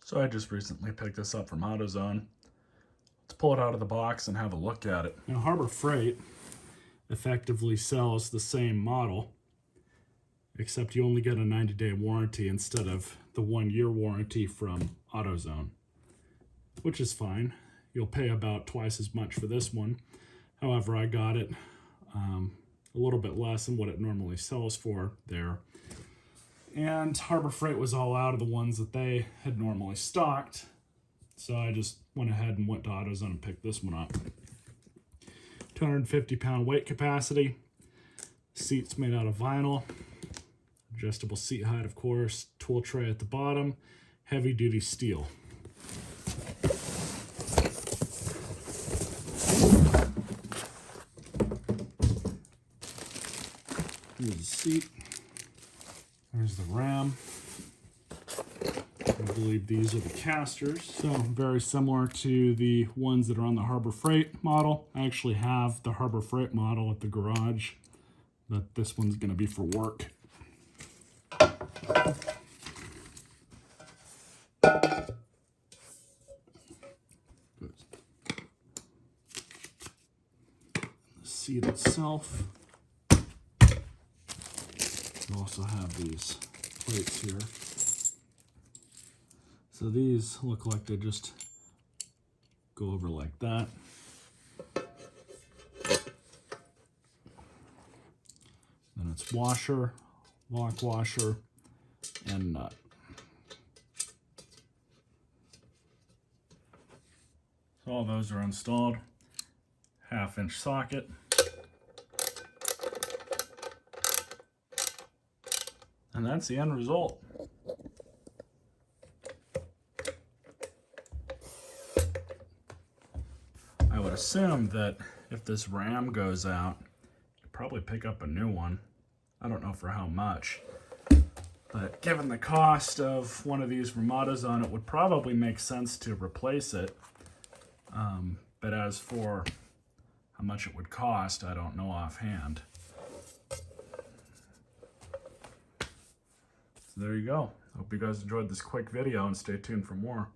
So I just recently picked this up from AutoZone. Let's pull it out of the box and have a look at it. Now, Harbor Freight effectively sells the same model, except you only get a 90-day warranty instead of the 1-year warranty from AutoZone, which is fine. You'll pay about twice as much for this one. However, I got it a little bit less than what it normally sells for there. And Harbor Freight was all out of the ones that they had normally stocked. So I just went ahead and went to AutoZone and picked this one up. 250-pound weight capacity. Seats made out of vinyl. Adjustable seat height, of course. Tool tray at the bottom. Heavy-duty steel. Here's the seat. There's the ram. I believe these are the casters. So very similar to the ones that are on the Harbor Freight model. I actually have the Harbor Freight model at the garage, but this one's going to be for work. The seat itself. You also have these plates here. So these look like they just go over like that. Then it's washer, lock washer, and nut. So all those are installed. 1/2-inch socket. And that's the end result. I would assume that if this ram goes out, you'd probably pick up a new one. I don't know for how much. But given the cost of one of these from AutoZone, it would probably make sense to replace it. But as for how much it would cost, I don't know offhand. So there you go. Hope you guys enjoyed this quick video and stay tuned for more.